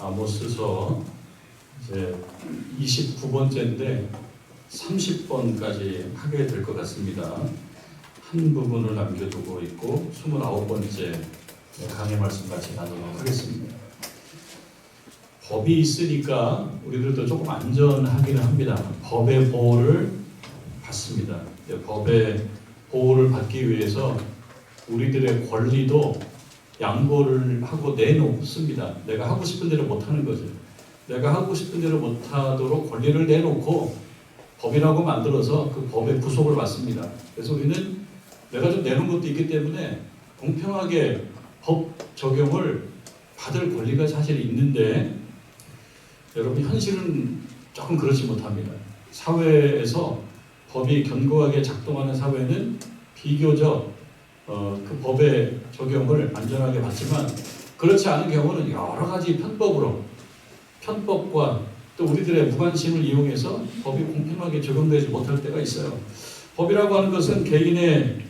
아모스서 이제 29번째인데 30번까지 하게 될 것 같습니다. 한 부분을 남겨두고 있고 29번째 강의 말씀 같이 나누도록 하겠습니다. 법이 있으니까 우리들도 조금 안전하기는 합니다. 법의 보호를 받습니다. 법의 보호를 받기 위해서 우리들의 권리도 양보를 하고 내놓습니다. 내가 하고 싶은 대로 못하는 거죠. 내가 하고 싶은 대로 못하도록 권리를 내놓고 법이라고 만들어서 그 법의 구속을 받습니다. 그래서 우리는 내가 좀 내놓은 것도 있기 때문에 공평하게 법 적용을 받을 권리가 사실 있는데 여러분 현실은 조금 그렇지 못합니다. 사회에서 법이 견고하게 작동하는 사회는 비교적 그 법의 적용을 안전하게 받지만 그렇지 않은 경우는 여러 가지 편법과 또 우리들의 무관심을 이용해서 법이 공평하게 적용되지 못할 때가 있어요. 법이라고 하는 것은 개인의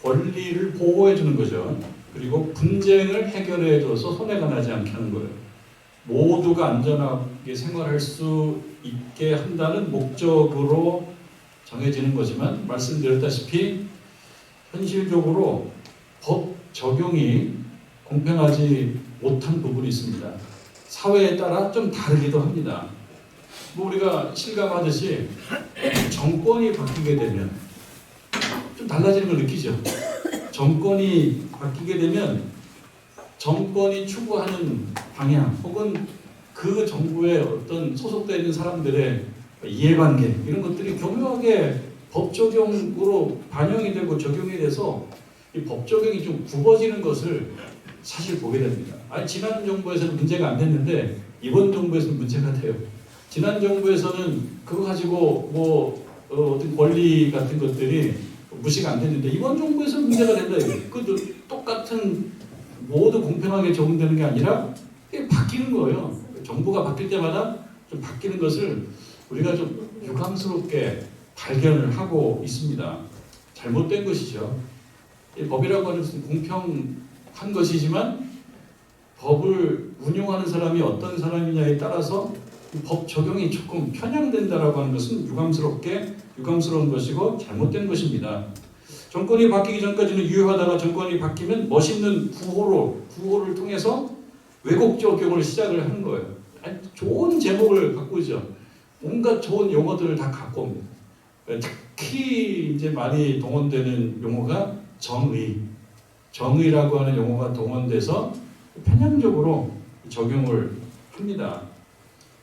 권리를 보호해 주는 거죠. 그리고 분쟁을 해결해 줘서 손해가 나지 않게 하는 거예요. 모두가 안전하게 생활할 수 있게 한다는 목적으로 정해지는 거지만 말씀드렸다시피 현실적으로 법 적용이 공평하지 못한 부분이 있습니다. 사회에 따라 좀 다르기도 합니다. 우리가 실감하듯이 정권이 바뀌게 되면 좀 달라지는 걸 느끼죠. 정권이 바뀌게 되면 정권이 추구하는 방향 혹은 그 정부의 어떤 소속되어 있는 사람들의 이해관계 이런 것들이 교묘하게 법 적용으로 반영이 되고 적용이 돼서 이 법 적용이 좀 굽어지는 것을 사실 보게 됩니다. 아니 지난 정부에서는 문제가 안 됐는데 이번 정부에서는 문제가 돼요. 지난 정부에서는 그거 가지고 어떤 권리 같은 것들이 무시가 안 됐는데 이번 정부에서 문제가 된다. 그 똑같은 모두 공평하게 적용되는 게 아니라 이게 바뀌는 거예요. 정부가 바뀔 때마다 좀 바뀌는 것을 우리가 좀 유감스럽게 발견을 하고 있습니다. 잘못된 것이죠. 이 법이라고 하는 것은 공평한 것이지만 법을 운용하는 사람이 어떤 사람이냐에 따라서 법 적용이 조금 편향된다라고 하는 것은 유감스러운 것이고 잘못된 것입니다. 정권이 바뀌기 전까지는 유효하다가 정권이 바뀌면 멋있는 구호를 통해서 왜곡 적용을 시작을 하는 거예요. 아니, 좋은 제목을 갖고 있죠. 온갖 좋은 용어들을 다 갖고 옵니다. 특히 이제 많이 동원되는 용어가 정의라고 하는 용어가 동원돼서 편향적으로 적용을 합니다.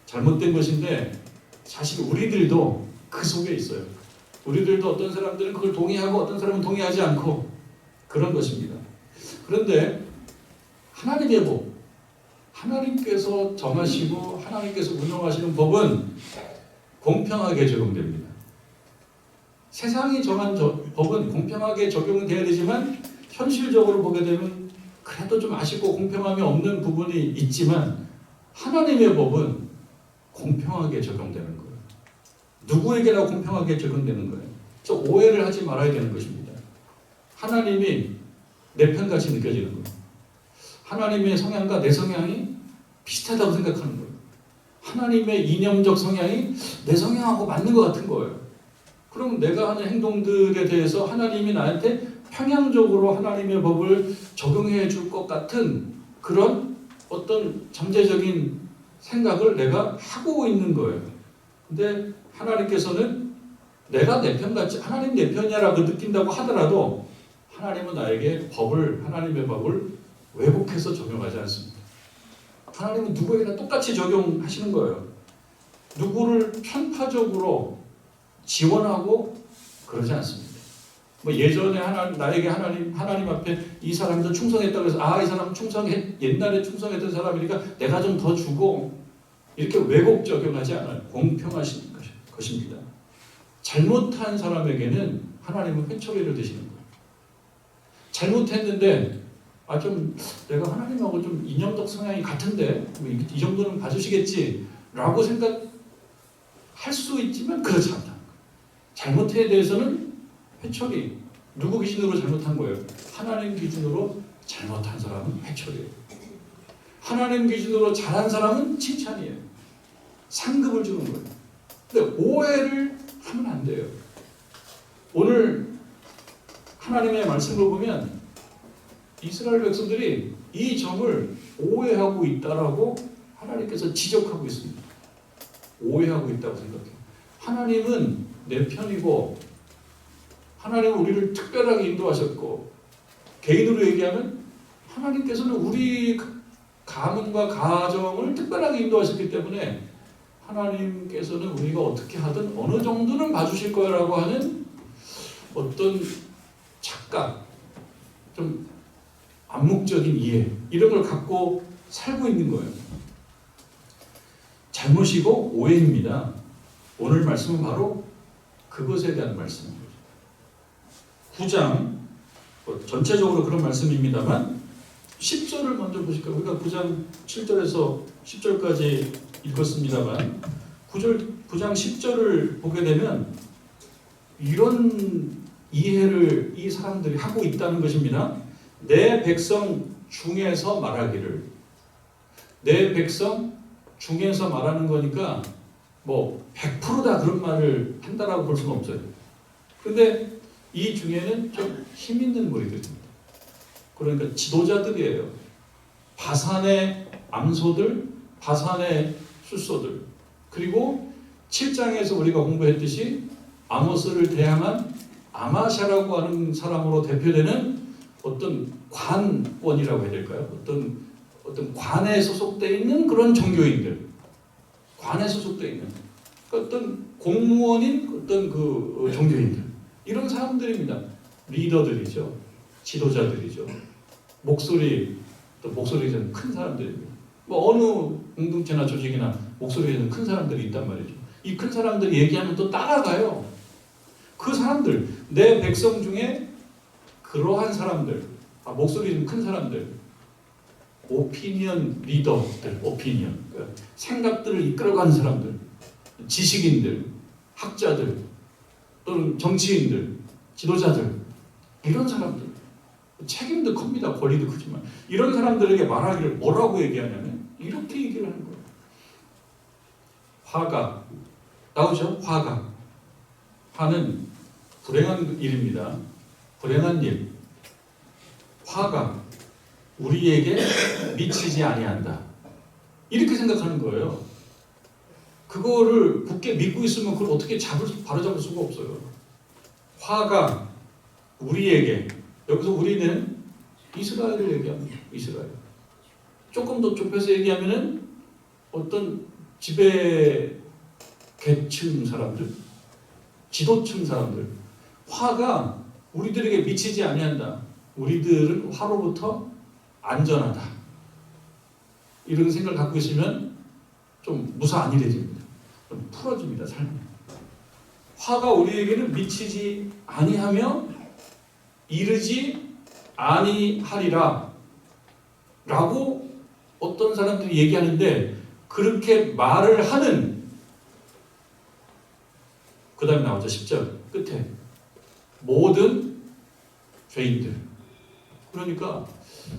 잘못된 것인데 사실 우리들도 그 속에 있어요. 우리들도 어떤 사람들은 그걸 동의하고 어떤 사람은 동의하지 않고 그런 것입니다. 그런데 하나님의 법, 하나님께서 정하시고 하나님께서 운영하시는 법은 공평하게 적용됩니다. 세상이 정한 법은 공평하게 적용돼야 되지만 현실적으로 보게 되면 그래도 좀 아쉽고 공평함이 없는 부분이 있지만 하나님의 법은 공평하게 적용되는 거예요. 누구에게나 공평하게 적용되는 거예요. 그래서 오해를 하지 말아야 되는 것입니다. 하나님이 내 편같이 느껴지는 거예요. 하나님의 성향과 내 성향이 비슷하다고 생각하는 거예요. 하나님의 이념적 성향이 내 성향하고 맞는 것 같은 거예요. 그럼 내가 하는 행동들에 대해서 하나님이 나한테 평양적으로 하나님의 법을 적용해 줄 것 같은 그런 어떤 잠재적인 생각을 내가 하고 있는 거예요. 근데 하나님께서는 내가 내 편 같지 하나님 내 편이야라고 느낀다고 하더라도 하나님은 나에게 하나님의 법을 왜곡해서 적용하지 않습니다. 하나님은 누구에게나 똑같이 적용하시는 거예요. 누구를 편파적으로 지원하고 그러지 않습니다. 예전에 나에게 하나님 앞에 이 사람도 충성했다고 해서 이 사람 옛날에 충성했던 사람이니까 내가 좀 더 주고 이렇게 왜곡 적용하지 않아요. 공평하신 것입니다. 잘못한 사람에게는 하나님은 회초리를 드시는 거예요. 잘못했는데 내가 하나님하고 좀 이념적 성향이 같은데 이 정도는 봐주시겠지라고 생각할 수 있지만 그렇지 않다. 잘못에 대해서는 회초리, 누구 기준으로 잘못한 거예요? 하나님 기준으로 잘못한 사람은 회초리예요. 하나님 기준으로 잘한 사람은 칭찬이에요. 상급을 주는 거예요. 근데 오해를 하면 안 돼요. 오늘 하나님의 말씀을 보면 이스라엘 백성들이 이 점을 오해하고 있다라고 하나님께서 지적하고 있습니다. 오해하고 있다고 생각해요. 하나님은 내 편이고 하나님은 우리를 특별하게 인도하셨고, 개인으로 얘기하면 하나님께서는 우리 가문과 가정을 특별하게 인도하셨기 때문에 하나님께서는 우리가 어떻게 하든 어느 정도는 봐주실 거라고 하는 어떤 착각, 좀 암묵적인 이해, 이런 걸 갖고 살고 있는 거예요. 잘못이고 오해입니다. 오늘 말씀은 바로 그것에 대한 말씀입니다. 9장, 전체적으로 그런 말씀입니다만 10절을 먼저 보실까요? 우리가 9장 7절에서 10절까지 읽었습니다만 9장 10절을 보게 되면 이런 이해를 이 사람들이 하고 있다는 것입니다. 내 백성 중에서 말하기를. 내 백성 중에서 말하는 거니까 뭐 100%다 그런 말을 한다라고 볼 수는 없어요. 그런데 이 중에는 좀 힘 있는 무리들입니다. 그러니까 지도자들이에요. 바산의 암소들, 바산의 숫소들. 그리고 7장에서 우리가 공부했듯이 아모스를 대항한 아마샤라고 하는 사람으로 대표되는 어떤 관원이라고 해야 될까요? 어떤 관에 소속되어 있는 그런 종교인들, 관에 소속되어 있는 어떤 공무원인 어떤 그 종교인들, 이런 사람들입니다. 리더들이죠, 지도자들이죠. 목소리가 좀 큰 사람들입니다. 뭐 어느 공동체나 조직이나 목소리가 좀 큰 사람들이 있단 말이죠. 이 큰 사람들이 얘기하면 또 따라가요. 그 사람들, 내 백성 중에 그러한 사람들, 목소리 좀 큰 사람들, 오피니언 리더들, 오피니언, 생각들을 이끌어가는 사람들, 지식인들, 학자들, 또는 정치인들, 지도자들, 이런 사람들, 책임도 큽니다. 권리도 크지만 이런 사람들에게 말하기를 뭐라고 얘기하냐면 이렇게 얘기를 하는 거예요. 화가 나오죠? 화는 불행한 일입니다. 불행한 일. 화가 우리에게 미치지 아니한다. 이렇게 생각하는 거예요. 그거를 굳게 믿고 있으면 그걸 어떻게 바로잡을 수가 없어요. 화가 우리에게, 여기서 우리는 이스라엘을 얘기합니다. 이스라엘. 조금 더 좁혀서 얘기하면은 어떤 지배 계층 사람들, 지도층 사람들, 화가 우리들에게 미치지 아니한다. 우리들은 화로부터 안전하다. 이런 생각을 갖고 있으면 좀 무사안일해집니다. 좀 풀어집니다, 삶이. 화가 우리에게는 미치지 아니하며 이르지 아니하리라 라고 어떤 사람들이 얘기하는데, 그렇게 말을 하는, 그 다음에 나오죠. 10절 끝에 모든 죄인들. 그러니까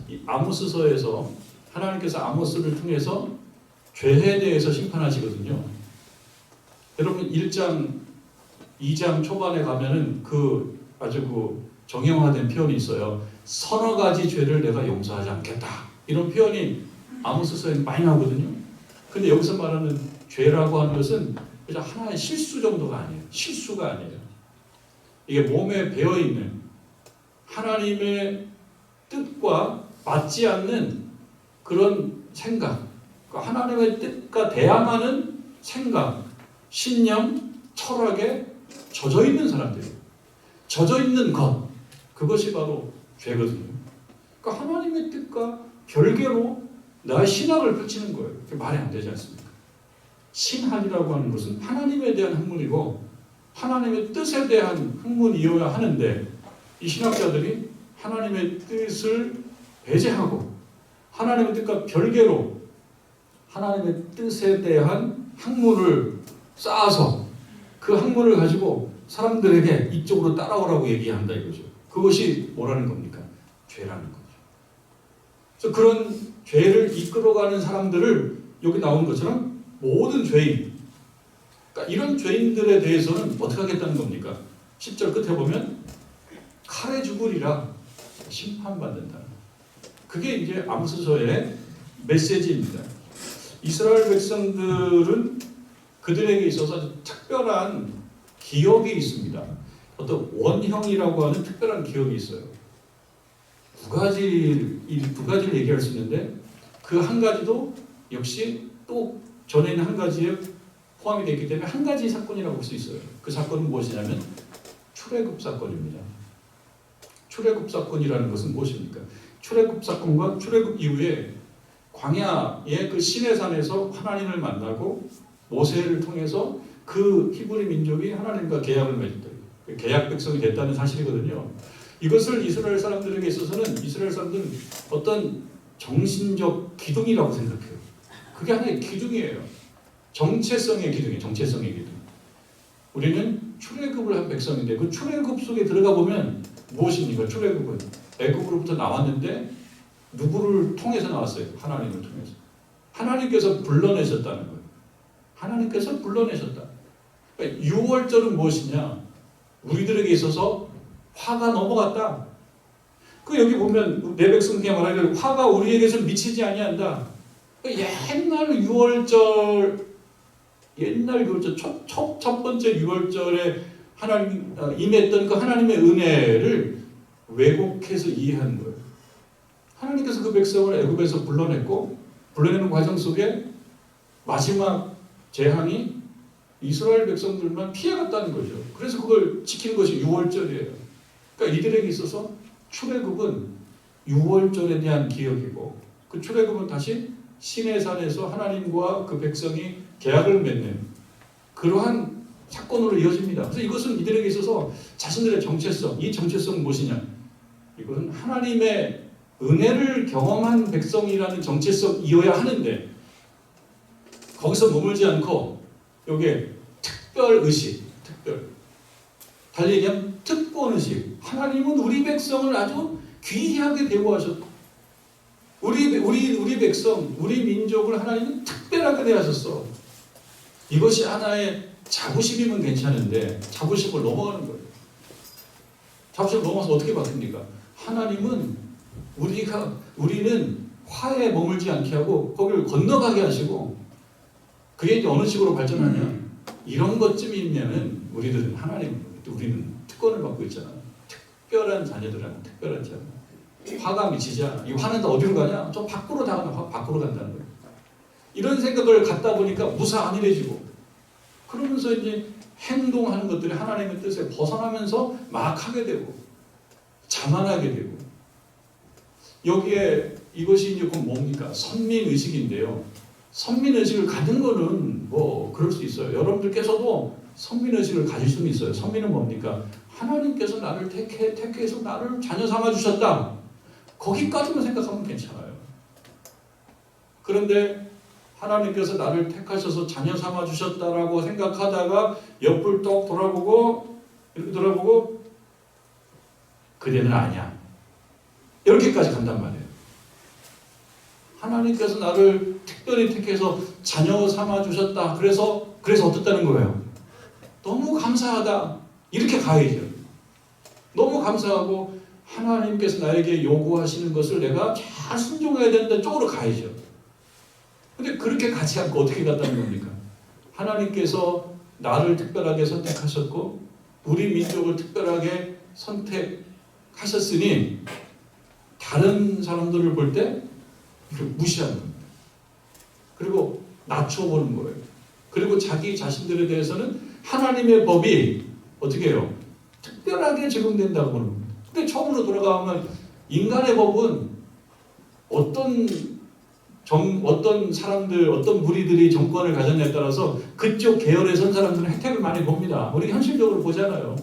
이 아모스서에서 하나님께서 아모스를 통해서 죄에 대해서 심판하시거든요. 여러분 1장 2장 초반에 가면은 아주 정형화된 표현이 있어요. 서너 가지 죄를 내가 용서하지 않겠다. 이런 표현이 아모스서에 많이 나오거든요. 근데 여기서 말하는 죄라고 하는 것은 그냥 하나의 실수 정도가 아니에요. 실수가 아니에요. 이게 몸에 배어있는 하나님의 뜻과 맞지 않는 그런 생각, 하나님의 뜻과 대항하는 생각, 신념, 철학에 젖어있는 사람들이에요. 젖어있는 것, 그것이 바로 죄거든요. 그러니까 하나님의 뜻과 별개로 나의 신학을 펼치는 거예요. 그게 말이 안 되지 않습니까? 신학이라고 하는 것은 하나님에 대한 학문이고 하나님의 뜻에 대한 학문이어야 하는데, 이 신학자들이 하나님의 뜻을 배제하고 하나님의 뜻과 별개로 하나님의 뜻에 대한 학문을 쌓아서 그 학문을 가지고 사람들에게 이쪽으로 따라오라고 얘기한다 이거죠. 그것이 뭐라는 겁니까? 죄라는 거죠. 그래서 그런 죄를 이끌어가는 사람들을 여기 나온 것처럼 모든 죄인, 그러니까 이런 죄인들에 대해서는 어떻게 하겠다는 겁니까? 10절 끝에 보면 칼에 죽으리라, 심판받는다. 그게 이제 아모스서의 메시지입니다. 이스라엘 백성들은 그들에게 있어서 아주 특별한 기억이 있습니다. 어떤 원형이라고 하는 특별한 기억이 있어요. 두 가지를 얘기할 수 있는데 그 한 가지도 역시 또 전에 있는 한 가지에 포함이 되어 있기 때문에 한 가지 사건이라고 볼 수 있어요. 그 사건은 무엇이냐면 출애굽 사건입니다. 출애굽 사건이라는 것은 무엇입니까? 출애굽 사건과 출애굽 이후에 광야의 그 시내산에서 하나님을 만나고 모세를 통해서 그 히브리 민족이 하나님과 계약을 맺었다. 계약 백성이 됐다는 사실이거든요. 이것을 이스라엘 사람들에게 있어서는 이스라엘 사람들은 어떤 정신적 기둥이라고 생각해요. 그게 하나의 기둥이에요. 정체성의 기둥이에요. 정체성의 기둥. 우리는 출애굽을 한 백성인데 그 출애굽 속에 들어가 보면 무엇입니까? 출애굽은 애굽으로부터 나왔는데 누구를 통해서 나왔어요? 하나님을 통해서. 하나님께서 불러내셨다는 거예요. 하나님께서 불러내셨다. 그러니까 6월절은 무엇이냐? 우리들에게 있어서 화가 넘어갔다. 그 여기 보면 내 백성에게 말하기를 화가 우리에게서 미치지 아니한다. 옛날 6월절 첫 번째 6월절에 하나님 임했던 그 하나님의 은혜를 왜곡해서 이해한 거예요. 하나님께서 그 백성을 애굽에서 불러내는 과정 속에 마지막 재앙이 이스라엘 백성들만 피해갔다는 거죠. 그래서 그걸 지키는 것이 6월절이에요. 그러니까 이들에게 있어서 출애굽은 6월절에 대한 기억이고 그 출애굽은 다시 시내산에서 하나님과 그 백성이 계약을 맺는 그러한 사건으로 이어집니다. 그래서 이것은 이들에게 있어서 자신들의 정체성, 이 정체성은 무엇이냐? 이것은 하나님의 은혜를 경험한 백성이라는 정체성이어야 하는데 거기서 머물지 않고 여기에 특별의식, 달리 얘기하면 특권의식. 하나님은 우리 백성을 아주 귀하게 대우하셨고 우리 백성, 우리 민족을 하나님은 특별하게 대하셨어. 이것이 하나의 자부심이면 괜찮은데 자부심을 넘어가는 거예요. 자부심을 넘어서 어떻게 바뀝니까? 하나님은 우리는 화에 머물지 않게 하고 거기를 건너가게 하시고 그게 이제 어느 식으로 발전하냐? 이런 것쯤이면은 우리는 특권을 받고 있잖아. 특별한 자녀들은 특별한 자녀. 화가 미치지 않아. 이 화는 다 어디로 가냐? 저 밖으로 밖으로 간다는 거예요. 이런 생각을 갖다 보니까 무사안일해지고 그러면서 이제 행동하는 것들이 하나님의 뜻에 벗어나면서 막 하게 되고 자만하게 되고 여기에 이것이 이제 곧 뭡니까? 선민의식인데요. 선민의식을 가진 거는 뭐 그럴 수 있어요. 여러분들께서도 선민의식을 가질 수는 있어요. 선민은 뭡니까? 하나님께서 나를 택해서 나를 자녀 삼아주셨다. 거기까지만 생각하면 괜찮아요. 그런데 하나님께서 나를 택하셔서 자녀 삼아주셨다라고 생각하다가 옆을 똑 이렇게 돌아보고 그대는 아니야. 이렇게까지 간단 말이에요. 하나님께서 나를 특별히 택해서 자녀 삼아주셨다. 그래서 어떻다는 거예요? 너무 감사하다. 이렇게 가야죠. 너무 감사하고 하나님께서 나에게 요구하시는 것을 내가 잘 순종해야 된다는 쪽으로 가야죠. 근데 그렇게 가지 않고 어떻게 갔다는 겁니까? 하나님께서 나를 특별하게 선택하셨고 우리 민족을 특별하게 선택하셨으니 다른 사람들을 볼 때 무시하는 겁니다. 그리고 낮춰보는 거예요. 그리고 자기 자신들에 대해서는 하나님의 법이 어떻게 해요? 특별하게 적용된다고 보는 겁니다. 근데 처음으로 돌아가면 인간의 법은 어떤 사람들, 어떤 무리들이 정권을 가졌냐에 따라서 그쪽 계열에 선 사람들은 혜택을 많이 봅니다. 우리 현실적으로 보잖아요.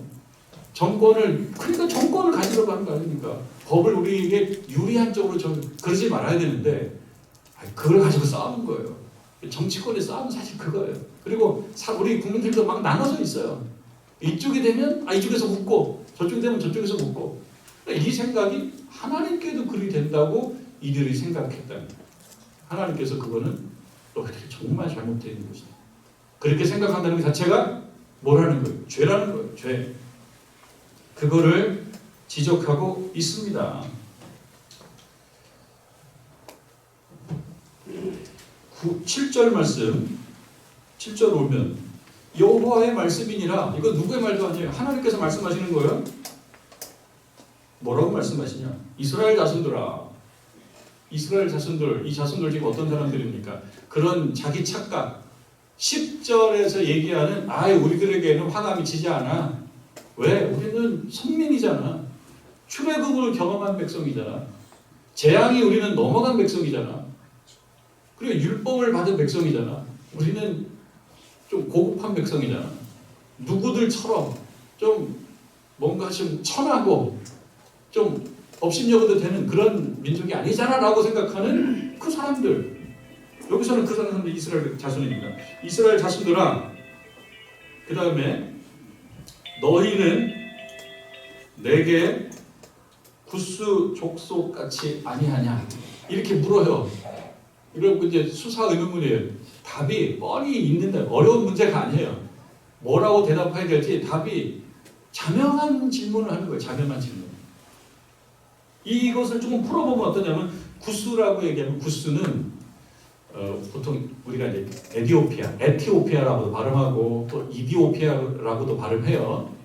그러니까 정권을 가지려고 하는 거 아닙니까? 법을 우리에게 유리한 쪽으로 그러지 말아야 되는데 그걸 가지고 싸우는 거예요. 정치권의 싸움은 사실 그거예요. 그리고 우리 국민들도 막 나눠져 있어요. 이쪽이 되면 이쪽에서 웃고 저쪽이 되면 저쪽에서 웃고 이 생각이 하나님께도 그리 된다고 이들이 생각했다는 거예요. 하나님께서 그거는 너희들이 정말 잘못되어 있는 것이다. 그렇게 생각한다는 것 자체가 뭐라는 거예요? 죄라는 거예요. 죄. 그거를 지적하고 있습니다. 7절 말씀, 7절 오면 여호와의 말씀이니라. 이거 누구의 말도 아니에요. 하나님께서 말씀하시는 거예요. 뭐라고 말씀하시냐? 이스라엘 자손들아. 이스라엘 자손들, 이 자손들 지금 어떤 사람들입니까? 그런 자기 착각. 10절에서 얘기하는 우리들에게는 화가 미치지 않아. 왜? 우리는 선민이잖아. 출애굽을 경험한 백성이잖아. 재앙이 우리는 넘어간 백성이잖아. 그리고 율법을 받은 백성이잖아. 우리는 좀 고급한 백성이잖아. 누구들처럼 좀 뭔가 좀 천하고 좀 업신여겨도 되는 그런 민족이 아니잖아 라고 생각하는 그 사람들. 여기서는 그 사람들이 이스라엘 자손입니다. 이스라엘 자손들아, 그 다음에 너희는 내게 구스 족속같이 아니하냐 이렇게 물어요. 이런 이제 수사 의문문이에요. 답이 뻔히 있는데 어려운 문제가 아니에요. 뭐라고 대답해야 될지 답이 자명한 질문을 하는 거예요. 자명한 질문. 이것을 조금 풀어보면 어떠냐면 구스라고 얘기하면 구스는 보통 우리가 이제 에티오피아라고도 발음하고 또 이디오피아라고도 발음해요.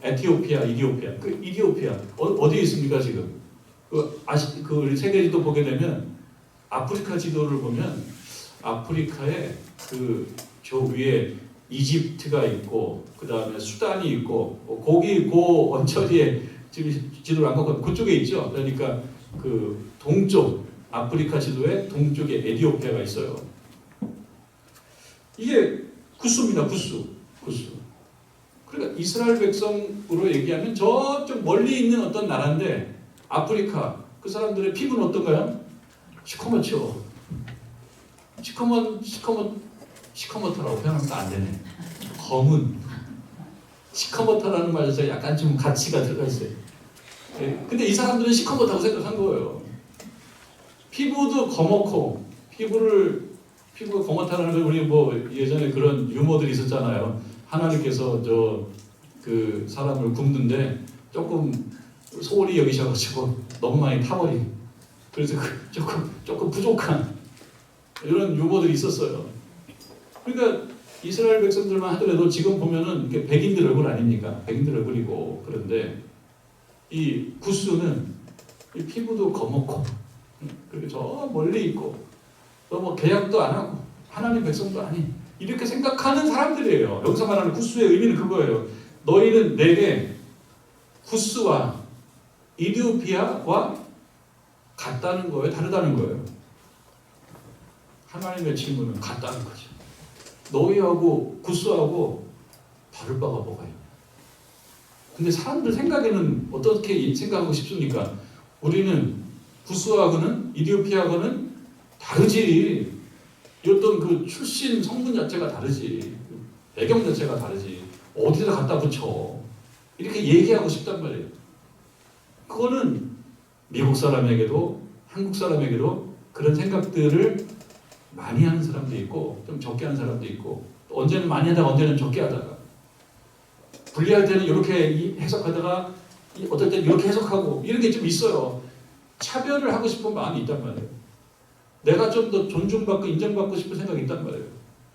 에티오피아, 이디오피아. 그 이디오피아 어디에 있습니까 지금? 그 우리 세계지도 보게 되면 아프리카 지도를 보면 아프리카에 그 저 위에 이집트가 있고 그 다음에 수단이 있고 거기 그 언저리에 지금 지도를 안 갖고 그쪽에 있죠. 그러니까 그 동쪽 아프리카 지도의 동쪽에 에티오피아가 있어요. 이게 구스입니다. 구스. 그러니까 이스라엘 백성으로 얘기하면 저쪽 멀리 있는 어떤 나라인데 아프리카 그 사람들의 피부는 어떤가요? 시커멓죠. 시커멓다라고 표현하면 안 되네. 검은. 시커멓다라는 말 자체가 약간 좀 가치가 들어가 있어요. 근데 이 사람들은 시커멓다고 생각한 거예요. 피부도 검었고 피부가 검었다는 걸 우리 뭐 예전에 그런 유머들이 있었잖아요. 하나님께서 그 사람을 굽는데 조금 소홀히 여기셔가지고 너무 많이 타버린. 그래서 조금 부족한 이런 유머들이 있었어요. 그러니까 이스라엘 백성들만 하더라도 지금 보면은 백인들 얼굴 아닙니까? 백인들 얼굴이고 그런데 이 구스는 이 피부도 검었고 그리고 저 멀리 있고 또 뭐 계약도 안 하고 하나님 백성도 아닌 이렇게 생각하는 사람들이에요. 여기서 말하는 구스의 의미는 그거예요. 너희는 내게 구스와 이디오피아와 같다는 거예요? 다르다는 거예요? 하나님의 질문은 같다는 거죠. 너희하고 구스하고 다를 바가 뭐가 있냐? 근데 사람들 생각에는 어떻게 생각하고 싶습니까? 우리는 구스하고는 이디오피아하고는 다르지. 어떤 그 출신 성분 자체가 다르지. 배경 자체가 다르지. 어디다 갖다 붙여. 이렇게 얘기하고 싶단 말이에요. 그거는 미국 사람에게도 한국 사람에게도 그런 생각들을 많이 하는 사람도 있고 좀 적게 하는 사람도 있고 또 언제는 많이 하다가 언제는 적게 하다가 분리할 때는 이렇게 해석하다가 어떨 때는 이렇게 해석하고 이런 게 좀 있어요. 차별을 하고 싶은 마음이 있단 말이에요. 내가 좀 더 존중받고 인정받고 싶은 생각이 있단 말이에요.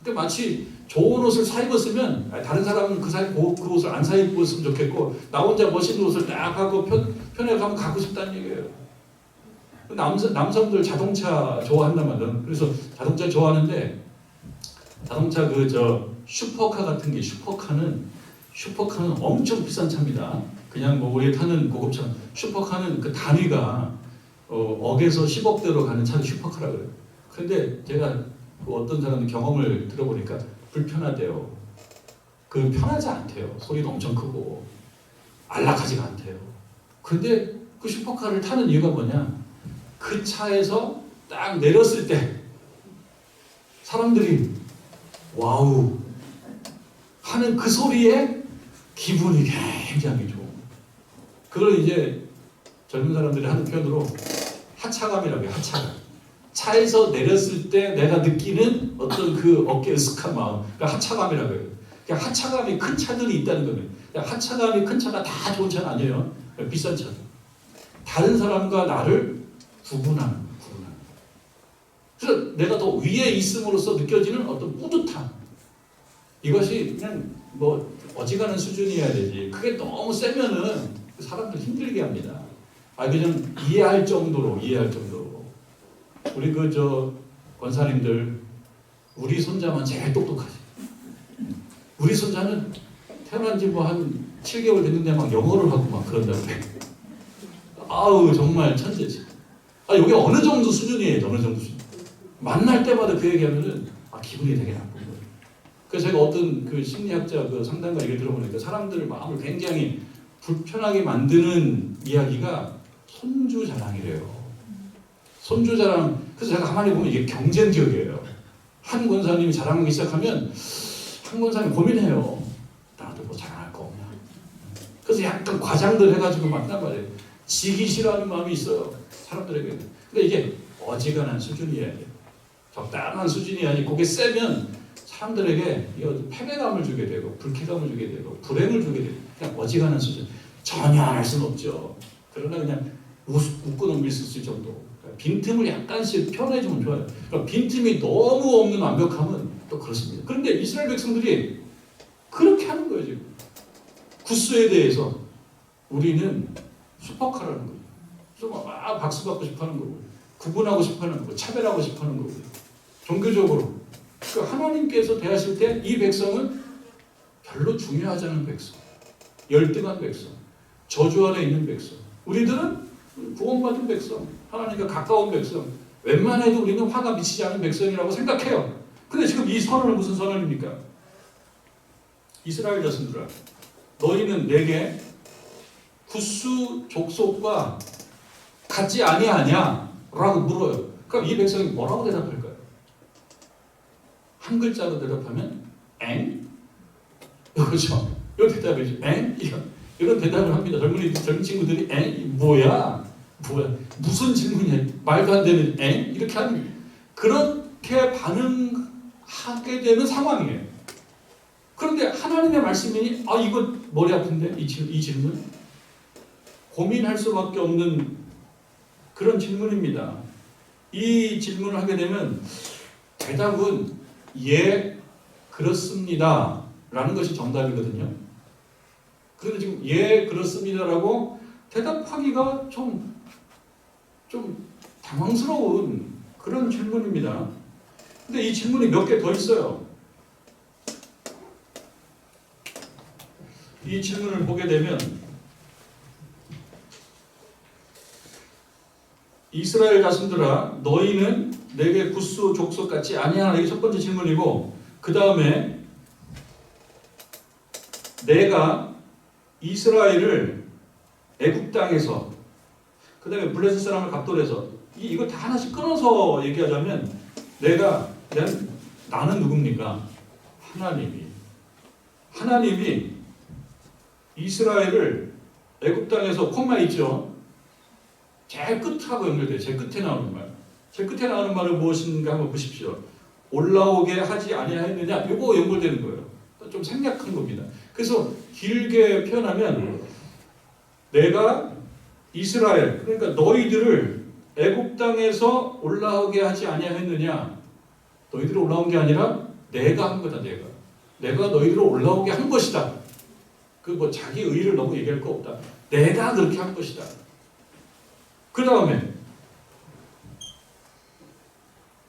그러니까 마치 좋은 옷을 사 입었으면 다른 사람은 그 옷을 안 사 입었으면 좋겠고 나 혼자 멋있는 옷을 딱 하고 편하게 가면 갖고 싶다는 얘기예요. 남성들 자동차 좋아한단 말이에요. 그래서 자동차 좋아하는데 자동차 슈퍼카 같은 게 슈퍼카는 엄청 비싼 차입니다. 그냥 뭐 우리 타는 고급차 슈퍼카는 그 단위가 억에서 10억대로 가는 차를 슈퍼카라고 그래요. 근데 제가 그 어떤 사람들 경험을 들어보니까 불편하대요. 그 편하지 않대요. 소리도 엄청 크고 안락하지가 않대요. 근데 그 슈퍼카를 타는 이유가 뭐냐? 그 차에서 딱 내렸을 때 사람들이 와우 하는 그 소리에 기분이 굉장히 좋은. 그걸 이제 젊은 사람들이 하는 표현으로 하차감이라고 해요. 하차감. 차에서 내렸을 때 내가 느끼는 어떤 그 어깨 으쓱한 마음, 그러니까 하차감이라고 해요. 그러니까 하차감이 큰 차들이 있다는 거예요. 그러니까 하차감이 큰 차가 다 좋은 차는 아니에요. 비싼 차도. 다른 사람과 나를 구분하는 거예요. 그래서 내가 더 위에 있음으로써 느껴지는 어떤 뿌듯함. 이것이 그냥 뭐 어지간한 수준이어야 되지. 그게 너무 세면은 사람들 힘들게 합니다. 그냥 이해할 정도로. 우리 권사님들, 우리 손자만 제일 똑똑하지. 우리 손자는 태어난 지 뭐 한 7개월 됐는데 막 영어를 하고 막 그런다고 그래. 아우, 정말 천재지. 여기 어느 정도 수준이에요, 어느 정도 수준. 만날 때마다 그 얘기하면은 기분이 되게 나쁜 거예요. 그래서 제가 어떤 그 심리학자 그 상담가 얘기를 들어보니까 사람들 마음을 굉장히 불편하게 만드는 이야기가 손주 자랑이래요. 손주 자랑. 그래서 제가 가만히 보면 이게 경쟁지역이에요. 한 권사님이 자랑하기 시작하면 한 권사님 고민해요. 나도 뭐 자랑할 거 없냐. 그래서 약간 과장들 해가지고 만난 말이에요. 지기 싫어하는 마음이 있어요, 사람들에게. 근데 이게 어지간한 수준이어야 돼요. 적당한 수준이 아니고 그게 세면 사람들에게 패배감을 주게 되고 불쾌감을 주게 되고 불행을 주게 되고 그냥 어지간한 수준. 전혀 안 할 수는 없죠. 그러나 그냥 웃고 넘길 수 있을 정도. 빈틈을 약간씩 편해주면 좋아요. 그러니까 빈틈이 너무 없는 완벽함은 또 그렇습니다. 그런데 이스라엘 백성들이 그렇게 하는 거예요, 지금. 구스에 대해서 우리는 슈퍼카라는 거예요. 그래서 막 박수받고 싶어 하는 거고, 구분하고 싶어 하는 거고, 차별하고 싶어 하는 거고, 종교적으로. 그러니까 하나님께서 대하실 때 이 백성은 별로 중요하지 않은 백성, 열등한 백성, 저주 아래 있는 백성. 우리들은 구원받은 백성, 하나님과 가까운 백성, 웬만해도 우리는 화가 미치지 않은 백성이라고 생각해요. 근데 지금 이 선언은 무슨 선언입니까? 이스라엘 자손들아, 너희는 내게 구스 족속과 같지 아니하냐? 라고 물어요. 그럼 이 백성이 뭐라고 대답할까요? 한 글자로 대답하면 엥? 그렇죠? 이런 대답이죠. 엥? 이런 대답을 합니다. 젊은 친구들이 엥? 뭐야? 무슨 질문이야? 말도 안 되는 엥? 이렇게 하는, 그렇게 반응하게 되는 상황이에요. 그런데 하나님의 말씀이니 이거 머리 아픈데? 이 질문? 고민할 수밖에 없는 그런 질문입니다. 이 질문을 하게 되면 대답은 예, 그렇습니다 라는 것이 정답이거든요. 그런데 지금 예, 그렇습니다라고 대답하기가 좀 당황스러운 그런 질문입니다. 근데 이 질문이 몇 개 더 있어요. 이 질문을 보게 되면 이스라엘 자손들아, 너희는 내게 구스 족속 같지 아니하나. 이게 첫 번째 질문이고, 그 다음에 내가 이스라엘을 애굽 땅에서, 그 다음에 블레셋 사람을 갑돌해서, 이거 다 하나씩 끊어서 얘기하자면 나는 누굽니까? 하나님이 이스라엘을 애굽 땅에서, 콤마 있죠? 제일 끝하고 연결돼요. 제일 끝에 나오는 말. 제일 끝에 나오는 말은 무엇인가 한번 보십시오. 올라오게 하지 아니하였느냐? 이거 연결되는 거예요. 좀 생략한 겁니다. 그래서 길게 표현하면 내가 이스라엘, 그러니까 너희들을 애굽 땅에서 올라오게 하지 아니하였느냐? 너희들이 올라온 게 아니라 내가 한 거다. 내가 너희들을 올라오게 한 것이다. 그 자기 의의를 너무 얘기할 거 없다. 내가 그렇게 한 것이다. 그 다음에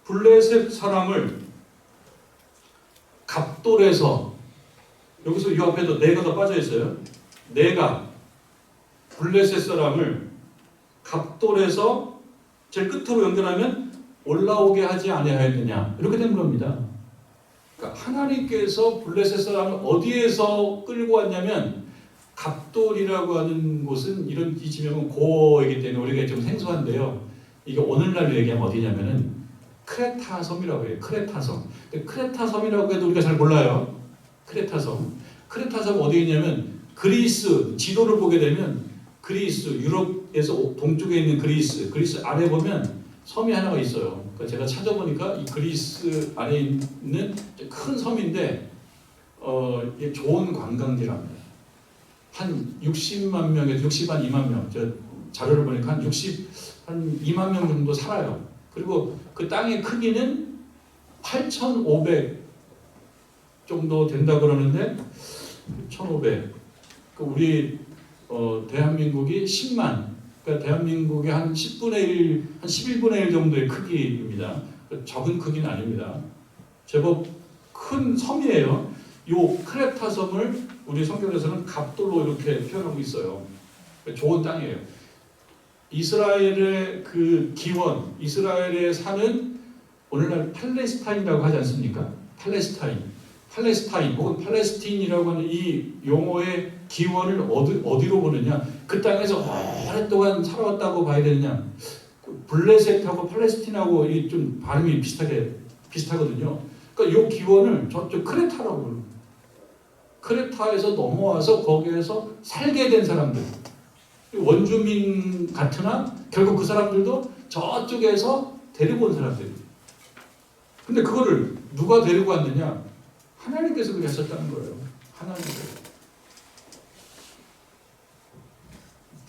블레셋 사람을 갑돌에서, 여기서 이 앞에도 내가가 빠져 있어요. 내가 블레셋 사람을 갑돌에서 제일 끝으로 연결하면 올라오게 하지 아니하였느냐, 이렇게 된 겁니다. 그러니까 하나님께서 블레셋 사람을 어디에서 끌고 왔냐면, 갑돌이라고 하는 곳은 이 지명은 고이기 때문에 우리가 좀 생소한데요. 이게 오늘날 얘기하면 어디냐면은 크레타 섬이라고 해요. 크레타 섬. 근데 크레타 섬이라고 해도 우리가 잘 몰라요. 크레타 섬. 크레타 섬 어디에 있냐면 그리스, 지도를 보게 되면 그리스, 유럽에서 동쪽에 있는 그리스 아래 보면 섬이 하나가 있어요. 그러니까 제가 찾아보니까 이 그리스 안에 있는 큰 섬인데 이게 좋은 관광지랍니다. 한 60만 명에서 60한 2만 명. 저 자료를 보니까 한 2만 명 정도 살아요. 그리고 그 땅의 크기는 8,500 정도 된다 그러는데 1,500. 그 우리 대한민국이 10만. 그러니까 대한민국의 한 10분의 1, 한 11분의 1 정도의 크기입니다. 적은 크기는 아닙니다. 제법 큰 섬이에요. 요 크레타 섬을 우리 성경에서는 갑돌로 이렇게 표현하고 있어요. 좋은 땅이에요. 이스라엘의 그 기원, 이스라엘에 사는 오늘날 팔레스타인이라고 하지 않습니까? 팔레스타인 혹은 팔레스틴이라고 하는 이 용어의 기원을 어디로 보느냐? 그 땅에서 오랫동안 살아왔다고 봐야 되느냐? 블레셋하고 팔레스틴하고 이 좀 발음이 비슷하거든요. 그러니까 이 기원을 저쪽 크레타라고 부릅니다. 크레타에서 넘어와서 거기에서 살게 된 사람들, 원주민 같으나 결국 그 사람들도 저쪽에서 데리고 온 사람들이에요. 근데 그거를 누가 데리고 왔느냐? 하나님께서 그렇게 하셨다는 거예요. 하나님께서.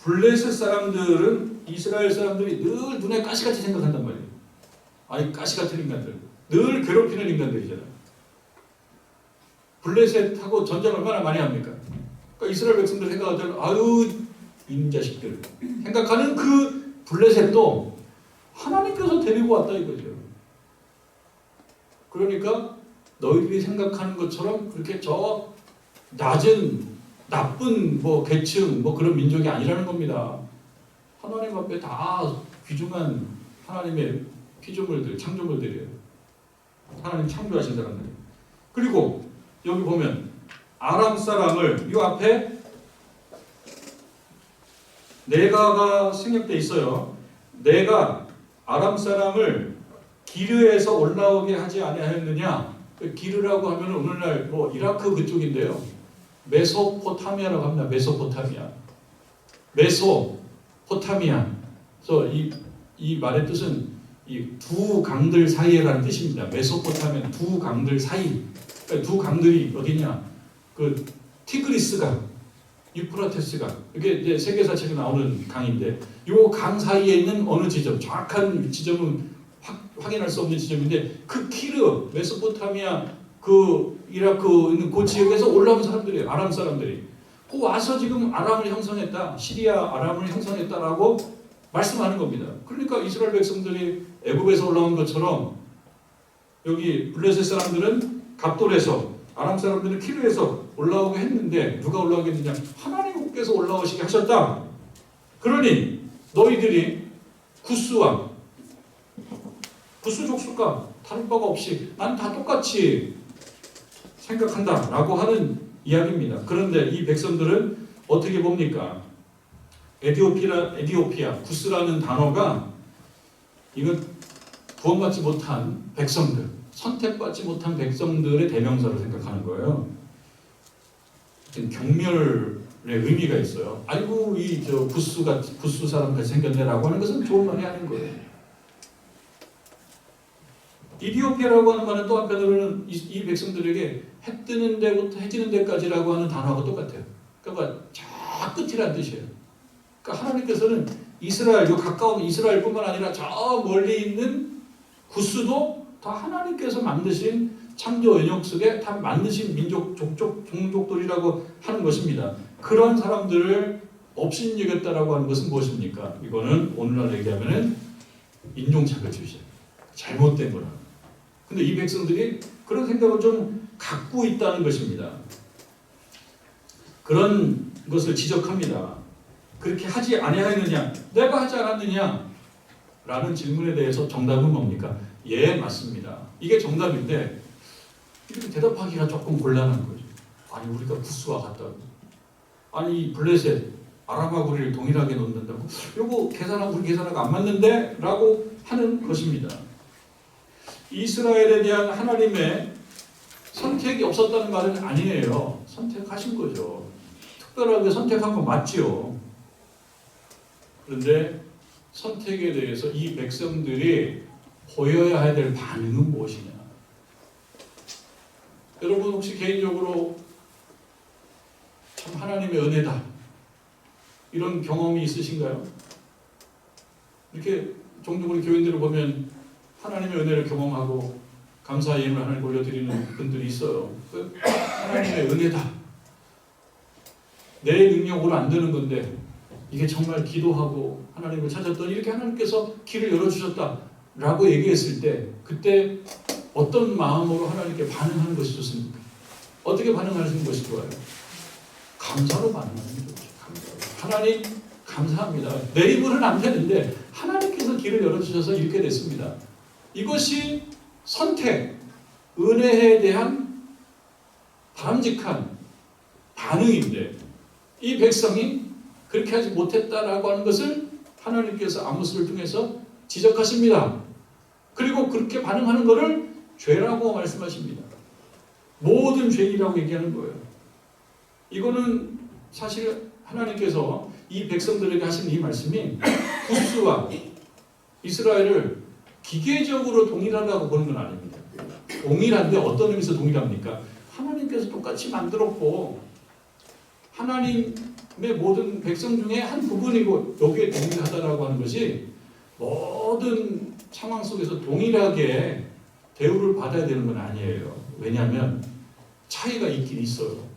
블레셋 사람들은 이스라엘 사람들이 늘 눈에 가시같이 생각한단 말이에요. 아니 가시 같은 인간들, 늘 괴롭히는 인간들이잖아요. 블레셋하고 전쟁을 얼마나 많이 합니까? 그러니까 이스라엘 백성들 생각하자면 아유 인자식들 생각하는 그 블레셋도 하나님께서 데리고 왔다 이거죠. 그러니까 너희들이 생각하는 것처럼 그렇게 저 낮은 나쁜 계층 그런 민족이 아니라는 겁니다. 하나님 앞에 다 귀중한 하나님의 피조물들, 창조물들이에요. 하나님 창조하신 사람들. 그리고 여기 보면 아람 사람을 이 앞에 내가가 생략돼 있어요. 내가 아람 사람을 기르에서 올라오게 하지 아니하였느냐? 기르라고 하면 오늘날 이라크 그쪽인데요. 메소포타미아라고 합니다. 메소포타미아. 그래서 이 말의 뜻은 이 두 강들 사이에라는 뜻입니다. 메소포타미아 두 강들 사이. 그러니까 두 강들이 어디냐? 그 티그리스강, 유프라테스강. 이게 이제 세계사책에 나오는 강인데, 이 강 사이에 있는 어느 지점, 정확한 지점은 확인할 수 없는 지점인데, 그 키르, 메소포타미아, 그 이라크 있는 그 지역에서 올라온 사람들이에요. 아람 사람들이. 그 와서 지금 아람을 형성했다, 시리아 아람을 형성했다라고 말씀하는 겁니다. 그러니까 이스라엘 백성들이 애굽에서 올라온 것처럼 여기 블레셋 사람들은 갑돌에서, 아람 사람들은 키르에서 올라오게 했는데 누가 올라오게 했느냐? 하나님께서 올라오시게 하셨다. 그러니 너희들이 구스와 구스 족속과 다른 바가 없이 난 다 똑같이 생각한다 라고 하는 이야기입니다. 그런데 이 백성들은 어떻게 봅니까? 에디오피아, 구스라는 단어가 이건 구원받지 못한 백성들, 선택받지 못한 백성들의 대명사로 생각하는 거예요. 경멸의 의미가 있어요. 아이고 구스 사람 같이 생겼네라고 하는 것은 좋은 말이 아닌 거예요. 이디오피아라고 하는 말은 또 한편으로는 이 백성들에게 해 뜨는 데부터 해 지는 데까지라고 하는 단어하고 똑같아요. 그러니까 저 끝이라는 뜻이에요. 그러니까 하나님께서는 이스라엘, 요 가까운 이스라엘뿐만 아니라 저 멀리 있는 구스도 다 하나님께서 만드신 창조 언역 속에 다 만드신 민족, 종족들이라고 하는 것입니다. 그런 사람들을 업신여겼다라고 하는 것은 무엇입니까? 이거는 오늘날 얘기하면은 인종차별주의자, 잘못된 거라. 근데 이 백성들이 그런 생각을 좀 갖고 있다는 것입니다. 그런 것을 지적합니다. 그렇게 하지 아니하였느냐? 내가 하지 않았느냐? 라는 질문에 대해서 정답은 뭡니까? 예, 맞습니다. 이게 정답인데 이렇게 대답하기가 조금 곤란한 거죠. 아니 우리가 구스와 같다고. 아니 블레셋, 아람하고 우리를 동일하게 놓는다고? 요거 계산하고 우리 계산하고 안 맞는데? 라고 하는 것입니다. 이스라엘에 대한 하나님의 선택이 없었다는 말은 아니에요. 선택하신 거죠. 특별하게 선택한 건 맞지요. 그런데 선택에 대해서 이 백성들이 보여야 될 반응은 무엇이냐? 여러분 혹시 개인적으로 참 하나님의 은혜다 이런 경험이 있으신가요? 이렇게 종종 우리 교인들을 보면 하나님의 은혜를 경험하고 감사의 예물을 하나님께 올려드리는 분들이 있어요. 하나님의 은혜다. 내 능력으로 안 되는 건데 이게 정말 기도하고 하나님을 찾았더니 이렇게 하나님께서 길을 열어주셨다라고 얘기했을 때 그때 어떤 마음으로 하나님께 반응하는 것이 좋습니까? 어떻게 반응하시는 것이 좋아요? 감사로 반응하는 게 좋죠. 감사로. 하나님 감사합니다. 내 힘으로는 안 되는데 하나님께서 길을 열어주셔서 이렇게 됐습니다. 이것이 선택, 은혜에 대한 바람직한 반응인데 이 백성이 그렇게 하지 못했다라고 하는 것을 하나님께서 아모스를 통해서 지적하십니다. 그리고 그렇게 반응하는 것을 죄라고 말씀하십니다. 모든 죄이라고 얘기하는 거예요. 이거는 사실 하나님께서 이 백성들에게 하시는 이 말씀이 구스와 이스라엘을 기계적으로 동일하다고 보는 건 아닙니다. 동일한데 어떤 의미에서 동일합니까? 하나님께서 똑같이 만들었고 하나님의 모든 백성 중에 한 부분이고 여기에 동일하다라고 하는 것이 모든 상황 속에서 동일하게 대우를 받아야 되는 건 아니에요. 왜냐하면 차이가 있긴 있어요.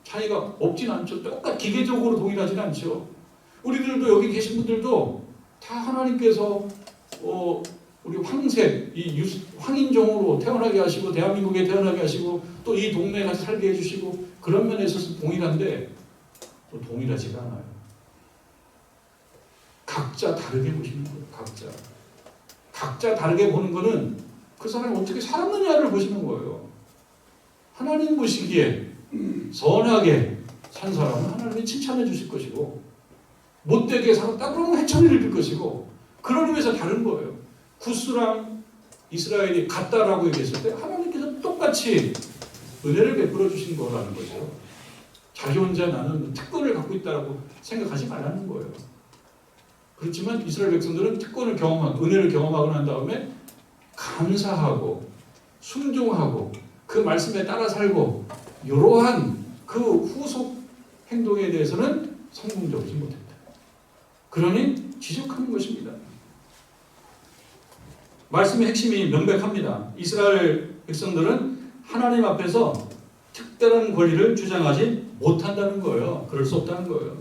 차이가 없진 않죠. 똑같이 기계적으로 동일하진 않죠. 우리들도 여기 계신 분들도 다 하나님께서 우리 황색, 황인종으로 태어나게 하시고 대한민국에 태어나게 하시고 또 이 동네에 가서 살게 해주시고 그런 면에 있어서 동일한데 또 동일하지가 않아요. 각자 다르게 보시는 거예요. 각자 다르게 보는 거는 그 사람이 어떻게 살았느냐를 보시는 거예요. 하나님 보시기에 선하게 산 사람은 하나님이 칭찬해 주실 것이고 못되게 살았다 그러면 해천을 입을 것이고 그런 의미에서 다른 거예요. 구스랑 이스라엘이 같다라고 얘기했을 때 하나님께서 똑같이 은혜를 베풀어 주신 거라는 거죠. 자기 혼자 나는 특권을 갖고 있다고 생각하지 말라는 거예요. 그렇지만 이스라엘 백성들은 특권을 경험하고 은혜를 경험하고 난 다음에 감사하고 순종하고 그 말씀에 따라 살고 이러한 그 후속 행동에 대해서는 성공적이지 못했다. 그러니 지적하는 것입니다. 말씀의 핵심이 명백합니다. 이스라엘 백성들은 하나님 앞에서 특별한 권리를 주장하지 못한다는 거예요. 그럴 수 없다는 거예요.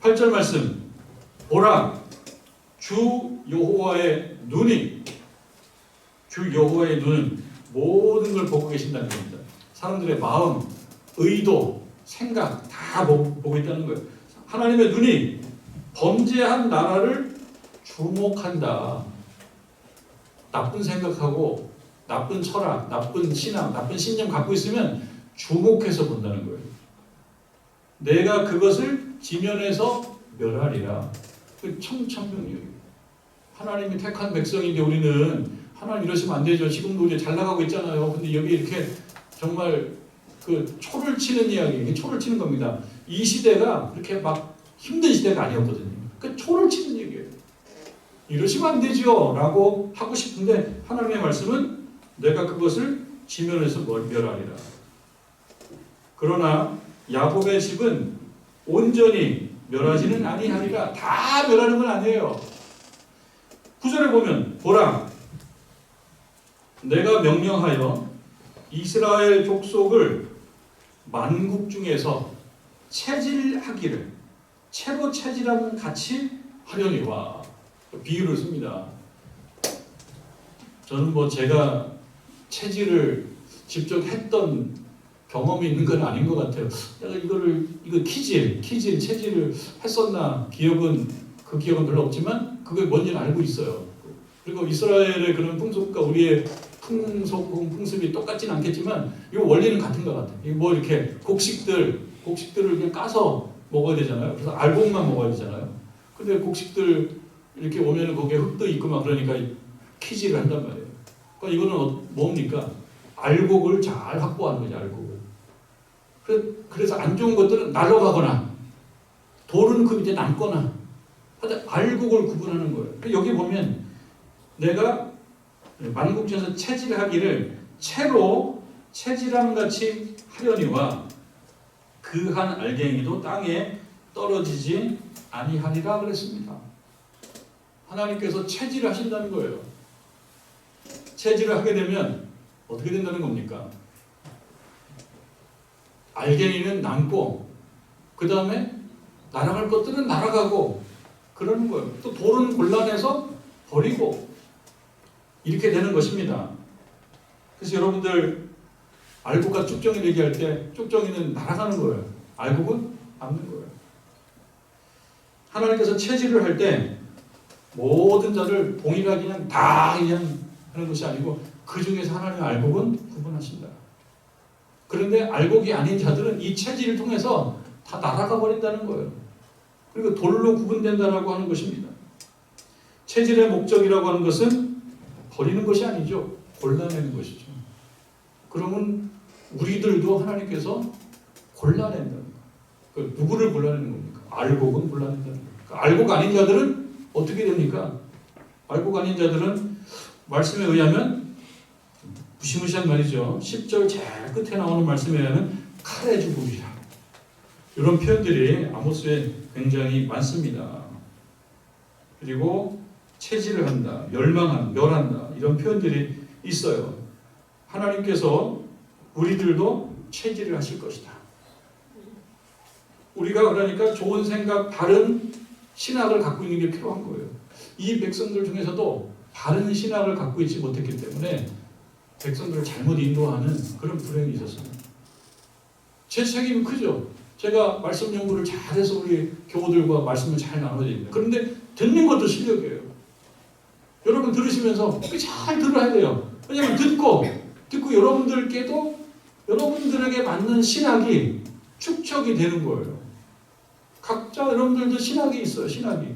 8절 말씀 보라 주 여호와의 눈은 모든 걸 보고 계신다는 겁니다. 사람들의 마음, 의도, 생각 다 보고 있다는 거예요. 하나님의 눈이 범죄한 나라를 주목한다. 나쁜 생각하고 나쁜 철학, 나쁜 신앙, 나쁜 신념 갖고 있으면 주목해서 본다는 거예요. 내가 그것을 지면에서 멸하리라. 그 청천벽력이에요. 하나님이 택한 백성인데 우리는 하나님 이러시면 안 되죠. 지금도 우리 잘 나가고 있잖아요. 근데 여기 이렇게 정말 그 초를 치는 이야기, 이게 초를 치는 겁니다. 이 시대가 그렇게 막 힘든 시대가 아니었거든요. 그 초를 치는 얘기예요. 이러시면 안 되죠. 라고 하고 싶은데 하나님의 말씀은 내가 그것을 지면에서 멸하리라. 그러나 야곱의 집은 온전히 멸하지는 아니하리라. 다 멸하는 건 아니에요. 9절에 보면 보라 내가 명령하여 이스라엘 족속을 만국 중에서 체질하기를 채로 체질하는 같이 하려니와 비유를 씁니다. 저는 제가 체질을 직접 했던 경험이 있는 건 아닌 것 같아요. 내가 이거 키질, 체질을 했었나 그 기억은 별로 없지만 그게 뭔지는 알고 있어요. 그리고 이스라엘의 그런 풍속과 우리의 풍습이 똑같진 않겠지만 이 원리는 같은 것 같아요. 이거 이렇게 곡식들을 그냥 까서 먹어야 되잖아요. 그래서 알곡만 먹어야 되잖아요. 근데 곡식들 이렇게 오면은 거기에 흙도 있고 막 그러니까 키질을 한단 말이에요. 그러니까 이거는 뭡니까? 알곡을 잘 확보하는 거죠. 알곡을. 그래서 안 좋은 것들은 날아가거나 돌은 그 밑에 남거나 하여튼 알곡을 구분하는 거예요. 여기 보면 내가 만국천에서 체질하기를 채로 체질함같이 하려니와 그한 알갱이도 땅에 떨어지지 아니하리라 그랬습니다. 하나님께서 체질을 하신다는 거예요. 체질을 하게 되면 어떻게 된다는 겁니까? 알갱이는 남고 그 다음에 날아갈 것들은 날아가고 그러는 거예요. 또 돌은 골라내서 버리고 이렇게 되는 것입니다. 그래서 여러분들 알곡과 쭉정이를 얘기할 때 쭉정이는 날아가는 거예요. 알곡은 남는 거예요. 하나님께서 체질을 할 때 모든 자를 동일하게 그냥 다 그냥 하는 것이 아니고 그 중에서 하나님의 알곡은 구분하신다. 그런데 알곡이 아닌 자들은 이 체질을 통해서 다 날아가 버린다는 거예요. 그리고 돌로 구분된다라고 하는 것입니다. 체질의 목적이라고 하는 것은 버리는 것이 아니죠. 골라내는 것이죠. 그러면 우리들도 하나님께서 골라낸다는 거예요. 누구를 골라내는 겁니까? 알곡은 골라낸다는 거예요. 알곡 아닌 자들은 어떻게 됩니까? 알곡 아닌 자들은 말씀에 의하면 무시무시한 말이죠. 10절 제일 끝에 나오는 말씀에 의하면 칼에 죽으리라. 이런 표현들이 아모스에 굉장히 많습니다. 그리고 체질을 한다, 멸한다 이런 표현들이 있어요. 하나님께서 우리들도 체질을 하실 것이다. 우리가 그러니까 좋은 생각, 바른 신학을 갖고 있는 게 필요한 거예요. 이 백성들 중에서도 바른 신학을 갖고 있지 못했기 때문에 백성들을 잘못 인도하는 그런 불행이 있었어요. 제 책임이 크죠. 제가 말씀 연구를 잘해서 우리 교우들과 말씀을 잘 나눠야 됩니다. 그런데 듣는 것도 실력이에요. 여러분 들으시면서 잘 들어야 돼요. 왜냐하면 듣고 여러분들께도 여러분들에게 맞는 신학이 축적이 되는 거예요. 각자 여러분들도 신학이 있어요. 신학이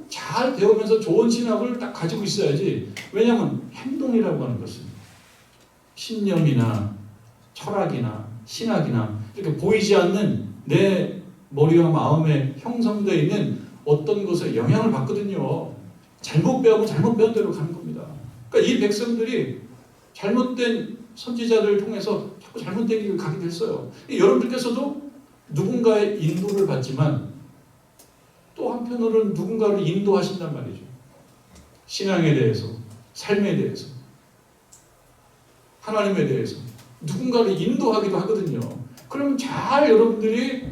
잘 배우면서 좋은 신학을 딱 가지고 있어야지. 왜냐하면 행동이라고 하는 것은 신념이나 철학이나 신학이나 이렇게 보이지 않는 내 머리와 마음에 형성되어 있는 어떤 것에 영향을 받거든요. 잘못 배우면 잘못 배운 대로 가는 겁니다. 그러니까 이 백성들이 잘못된 선지자들을 통해서 자꾸 잘못된 길을 가게 됐어요. 여러분들께서도 누군가의 인도를 받지만 또 한편으로는 누군가를 인도하신단 말이죠. 신앙에 대해서, 삶에 대해서, 하나님에 대해서 누군가를 인도하기도 하거든요. 그러면 잘 여러분들이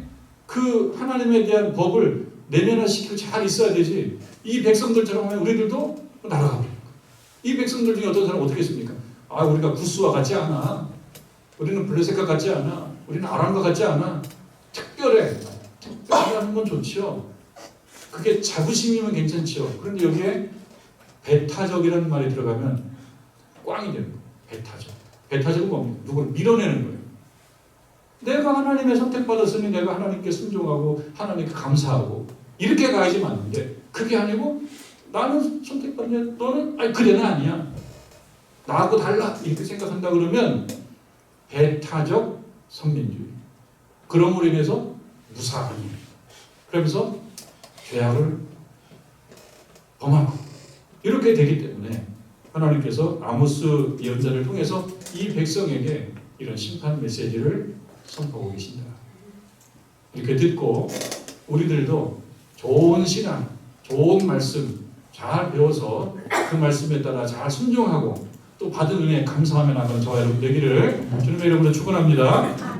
그 하나님에 대한 법을 내면화시키고 잘 있어야 되지. 이 백성들처럼 하면 우리들도 날아갑니다. 이 백성들 중에 어떤 사람은 어떻게 했습니까? 우리가 구스와 같지 않아. 우리는 블레셋과 같지 않아. 우리는 아람과 같지 않아. 특별해 하는 건 좋지요. 그게 자부심이면 괜찮지요. 그런데 여기에 배타적이라는 말이 들어가면 꽝이 되는 거예요. 배타적. 배타적은 뭡니까? 누구를 밀어내는 거예요. 내가 하나님의 선택받았으니 내가 하나님께 순종하고 하나님께 감사하고 이렇게 가야지 맞는데 그게 아니고 나는 선택받는데 너는 그대는 아니야. 나하고 달라 이렇게 생각한다 그러면 배타적 선민주의. 그럼으로 인해서 무사하니 그러면서 죄악을 범하고 이렇게 되기 때문에 하나님께서 아모스 예언자를 통해서 이 백성에게 이런 심판 메시지를 선포하고 계신다. 이렇게 듣고 우리들도 좋은 신앙, 좋은 말씀 잘 배워서 그 말씀에 따라 잘 순종하고 또 받은 은혜에 감사하며 나가는 저와 여러분 되기를 주님의 이름으로 축원합니다.